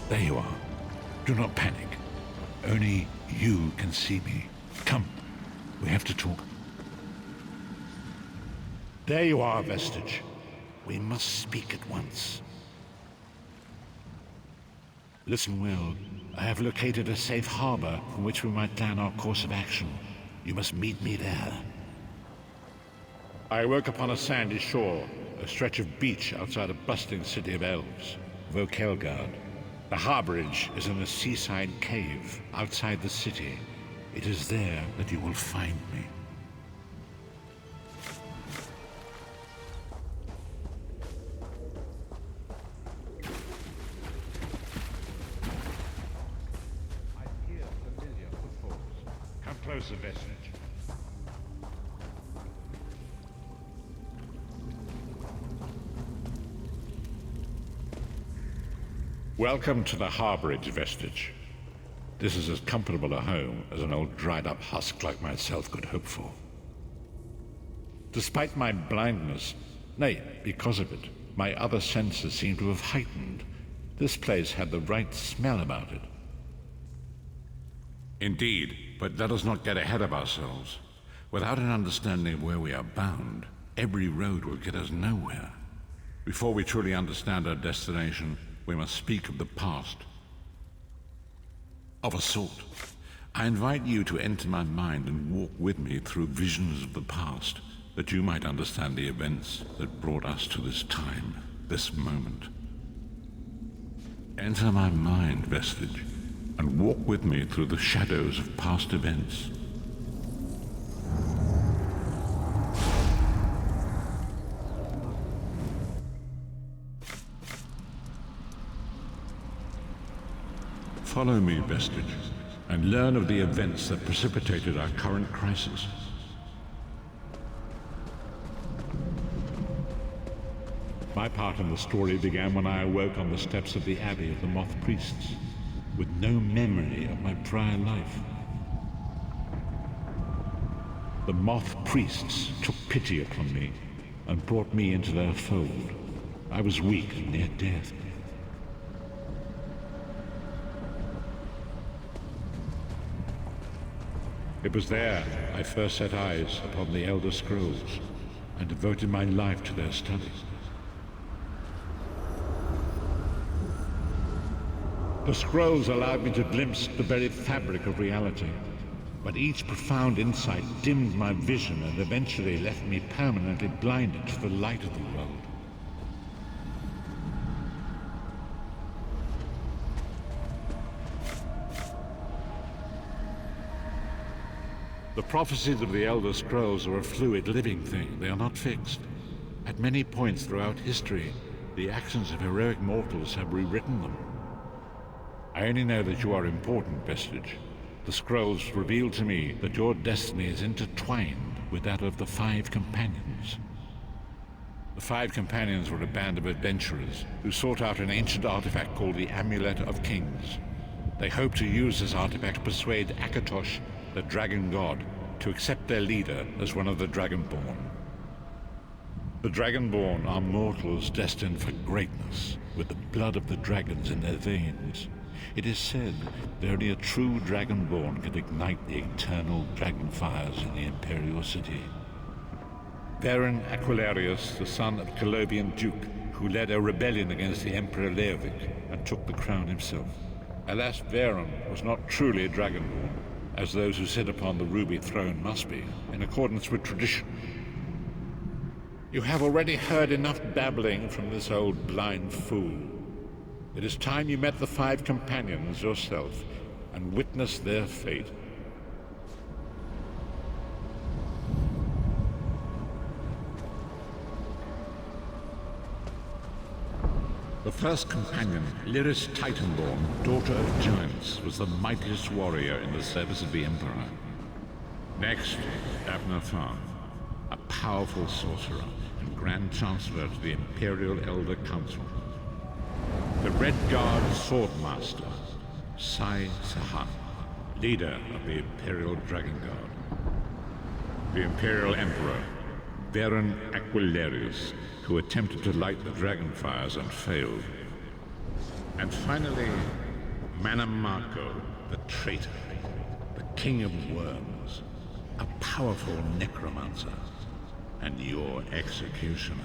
There you are. Do not panic. Only you can see me. Come, we have to talk. There you are, Vestige. We must speak at once. Listen well. I have located a safe harbor from which we might plan our course of action. You must meet me there. I woke upon a sandy shore, a stretch of beach outside a bustling city of elves, Vokelgard. The Harborage is in a seaside cave outside the city. It is there that you will find me. I hear familiar footfalls. Come closer, Vestige. Welcome to the Harborage, Vestige. This is as comfortable a home as an old dried-up husk like myself could hope for. Despite my blindness, nay, because of it, my other senses seem to have heightened. This place had the right smell about it. Indeed, but let us not get ahead of ourselves. Without an understanding of where we are bound, every road will get us nowhere. Before we truly understand our destination, we must speak of the past. Of a sort. I invite you to enter my mind and walk with me through visions of the past, that you might understand the events that brought us to this time, this moment. Enter my mind, Vestige, and walk with me through the shadows of past events. Follow me, Vestige, and learn of the events that precipitated our current crisis. My part in the story began when I awoke on the steps of the Abbey of the Moth Priests, with no memory of my prior life. The Moth Priests took pity upon me and brought me into their fold. I was weak and near death. It was there I first set eyes upon the Elder Scrolls and devoted my life to their study. The scrolls allowed me to glimpse the very fabric of reality, but each profound insight dimmed my vision and eventually left me permanently blinded to the light of the world. The prophecies of the Elder Scrolls are a fluid, living thing. They are not fixed. At many points throughout history, the actions of heroic mortals have rewritten them. I only know that you are important, Vestige. The scrolls reveal to me that your destiny is intertwined with that of the Five Companions. The Five Companions were a band of adventurers who sought out an ancient artifact called the Amulet of Kings. They hoped to use this artifact to persuade Akatosh, the dragon god, to accept their leader as one of the Dragonborn. The Dragonborn are mortals destined for greatness, with the blood of the dragons in their veins. It is said that only a true Dragonborn can ignite the eternal dragon fires in the Imperial City. Varen Aquilarius, the son of Colovian Duke, who led a rebellion against the Emperor Leovic and took the crown himself. Alas, Varen was not truly a Dragonborn, as those who sit upon the ruby throne must be, in accordance with tradition. You have already heard enough babbling from this old blind fool. It is time you met the Five Companions yourself and witnessed their fate. The first companion, Lyris Titanborn, daughter of giants, was the mightiest warrior in the service of the Emperor. Next, Abner Farn, a powerful sorcerer and Grand Chancellor to the Imperial Elder Council. The Red Guard Swordmaster, Sai Sahan, leader of the Imperial Dragon Guard. The Imperial Emperor, Varen Aquilarius, who attempted to light the dragon fires and failed. And finally, Manamako, the traitor, the king of worms, a powerful necromancer, and your executioner.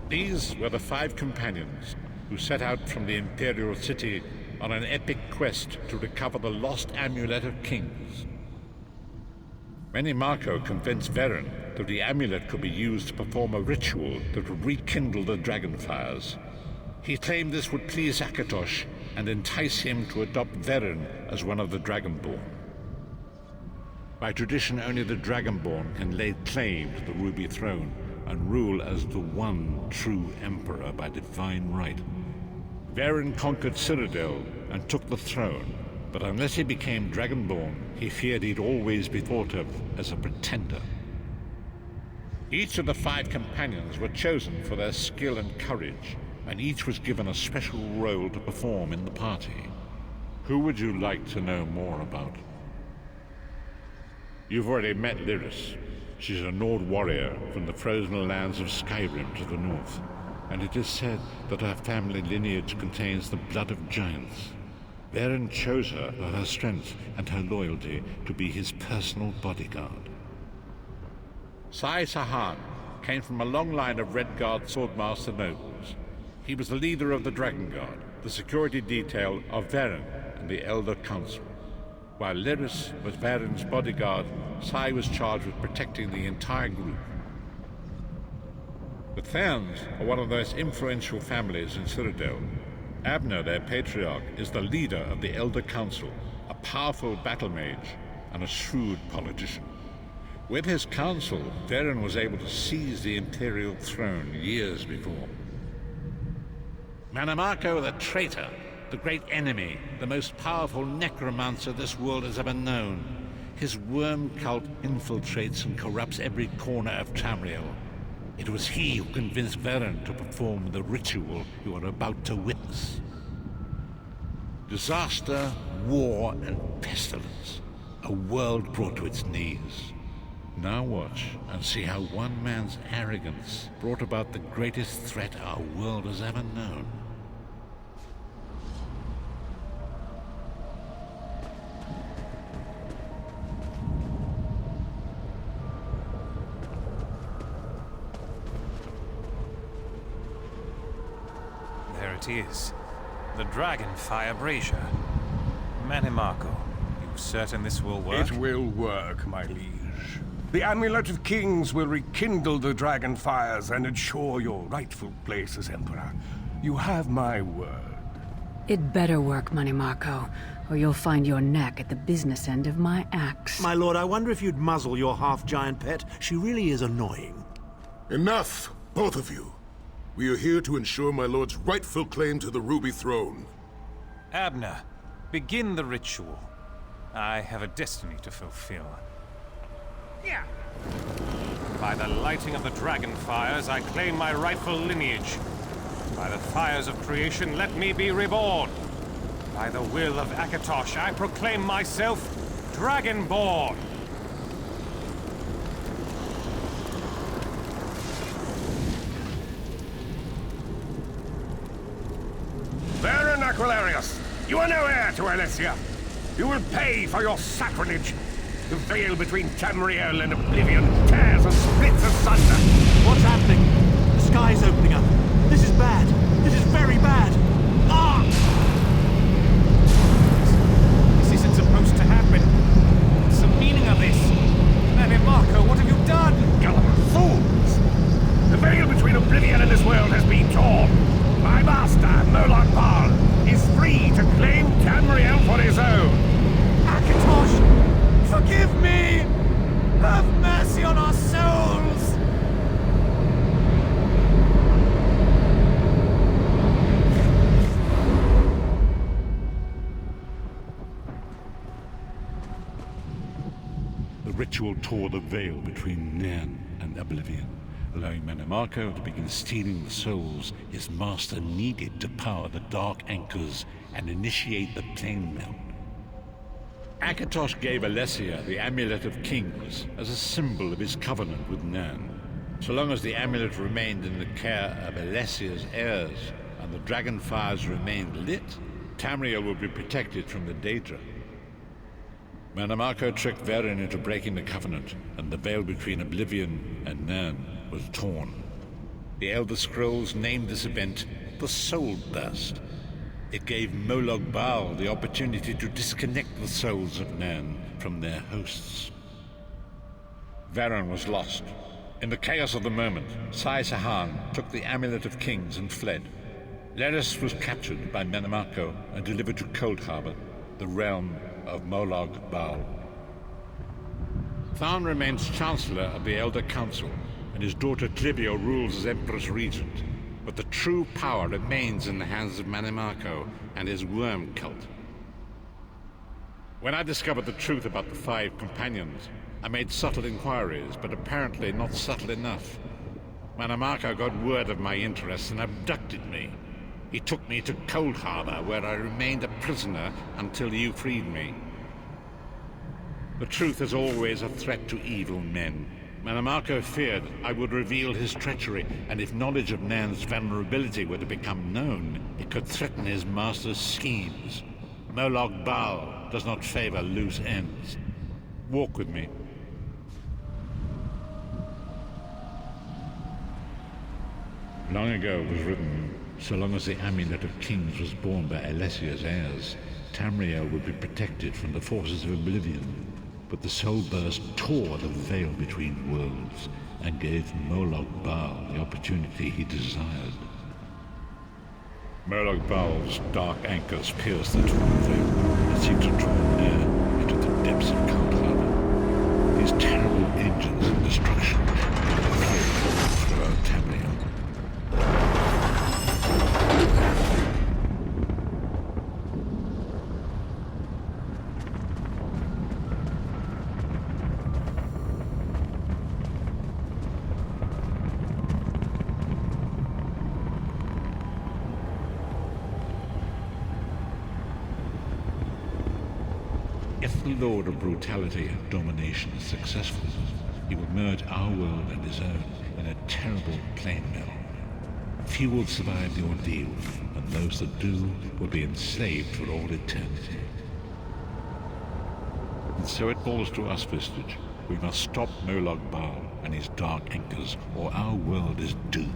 These were the 5 companions who set out from the Imperial City on an epic quest to recover the lost Amulet of Kings. Manamako convinced Varen that the amulet could be used to perform a ritual that would rekindle the dragon fires. He claimed this would please Akatosh and entice him to adopt Varen as one of the Dragonborn. By tradition, only the Dragonborn can lay claim to the Ruby Throne and rule as the one true Emperor by divine right. Varen conquered Cyrodiil and took the throne, but unless he became Dragonborn, he feared he'd always be thought of as a pretender. Each of the 5 companions were chosen for their skill and courage, and each was given a special role to perform in the party. Who would you like to know more about? You've already met Lyris. She's a Nord warrior from the frozen lands of Skyrim to the north, and it is said that her family lineage contains the blood of giants. Varen chose her for her strength and her loyalty to be his personal bodyguard. Sai Sahan came from a long line of Red Guard swordmaster nobles. He was the leader of the Dragon Guard, the security detail of Varen and the Elder Council. While Lyris was Varen's bodyguard, Sai was charged with protecting the entire group. The Therns are one of the most influential families in Cyrodiil. Abner, their patriarch, is the leader of the Elder Council, a powerful battle mage and a shrewd politician. With his council, Varen was able to seize the Imperial throne years before. Manamako the traitor, the great enemy, the most powerful necromancer this world has ever known. His worm cult infiltrates and corrupts every corner of Tamriel. It was he who convinced Varen to perform the ritual you are about to witness. Disaster, war, and pestilence. A world brought to its knees. Now watch and see how one man's arrogance brought about the greatest threat our world has ever known. There it is. The Dragonfire Brazier. Manamako, you certain this will work? It will work, my liege. The Amulet of Kings will rekindle the dragon fires and ensure your rightful place as Emperor. You have my word. It better work, Manamako, or you'll find your neck at the business end of my axe. My lord, I wonder if you'd muzzle your half-giant pet. She really is annoying. Enough, both of you. We are here to ensure my lord's rightful claim to the Ruby Throne. Abner, begin the ritual. I have a destiny to fulfill. Yeah. By the lighting of the dragon fires, I claim my rightful lineage. By the fires of creation, let me be reborn. By the will of Akatosh, I proclaim myself Dragonborn. Baron Aquilarius, you are no heir to Alesia. You will pay for your sacrilege. The veil between Tamriel and Oblivion tears and splits asunder. What's happening? The sky's opening up. This is bad. This is very bad. Ah! This isn't supposed to happen. What's the meaning of this? Manamako, what have you done? Gullible fools! The veil between Oblivion and this world has been torn. My master, Moloch Bal, is free to claim Tamriel for his own. Akatosh, forgive me! Have mercy on our souls! The ritual tore the veil between Nairn and Oblivion, allowing Manimarco to begin stealing the souls his master needed to power the Dark Anchors and initiate the plane melt. Akatosh gave Alessia the Amulet of Kings as a symbol of his covenant with Nan. So long as the amulet remained in the care of Alessia's heirs and the dragon fires remained lit, Tamriel would be protected from the Daedra. Manimarco tricked Varen into breaking the covenant, and the veil between Oblivion and Nan was torn. The Elder Scrolls named this event the Soul Burst. It gave Molag Bal the opportunity to disconnect the souls of Nan from their hosts. Varen was lost. In the chaos of the moment, Sai Sahan took the Amulet of Kings and fled. Leris was captured by Manimarco and delivered to Cold Harbor, the realm of Molag Bal. Tharn remains Chancellor of the Elder Council, and his daughter Clivio rules as Empress Regent. But the true power remains in the hands of Manimarco and his worm cult. When I discovered the truth about the 5 companions, I made subtle inquiries, but apparently not subtle enough. Manimarco got word of my interests and abducted me. He took me to Cold Harbor, where I remained a prisoner until you freed me. The truth is always a threat to evil men. Manimarco feared I would reveal his treachery, and if knowledge of Nan's vulnerability were to become known, it could threaten his master's schemes. Molag Bal does not favor loose ends. Walk with me. Long ago it was written, so long as the Amulet of Kings was borne by Alessia's heirs, Tamriel would be protected from the forces of Oblivion. But the Soul Burst tore the veil between worlds and gave Molag Bal the opportunity he desired. Molag Bal's dark anchors pierced the torn veil and seemed to draw near into the depths of Cold Harbor. These terrible engines of destruction flowed throughout Tamriel. If the Lord of Brutality and Domination is successful, he will merge our world and his own in a terrible plane melt. Few will survive the ordeal, and those that do will be enslaved for all eternity. And so it falls to us, Vistage. We must stop Molag Bal and his dark anchors, or our world is doomed.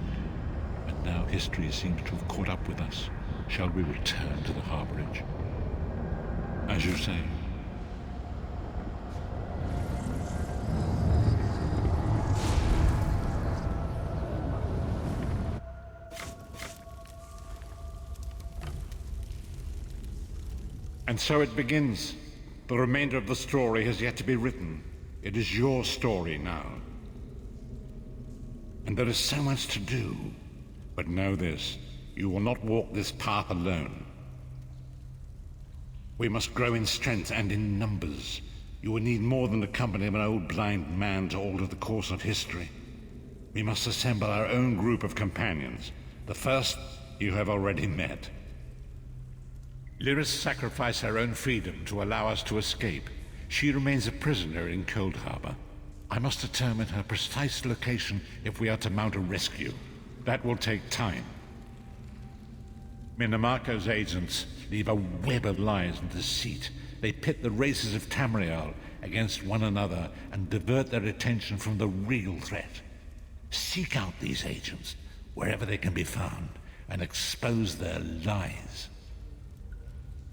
And now history seems to have caught up with us. Shall we return to the Harborage? As you say. And so it begins. The remainder of the story has yet to be written. It is your story now. And there is so much to do. But know this, you will not walk this path alone. We must grow in strength and in numbers. You will need more than the company of an old blind man to alter the course of history. We must assemble our own group of companions. The first you have already met. Lyris sacrificed her own freedom to allow us to escape. She remains a prisoner in Cold Harbor. I must determine her precise location if we are to mount a rescue. That will take time. Manimarco's agents leave a web of lies and deceit. They pit the races of Tamriel against one another and divert their attention from the real threat. Seek out these agents, wherever they can be found, and expose their lies.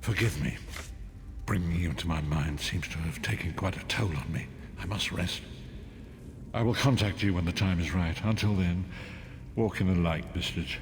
Forgive me. Bringing you into my mind seems to have taken quite a toll on me. I must rest. I will contact you when the time is right. Until then, walk in the light, Vistage.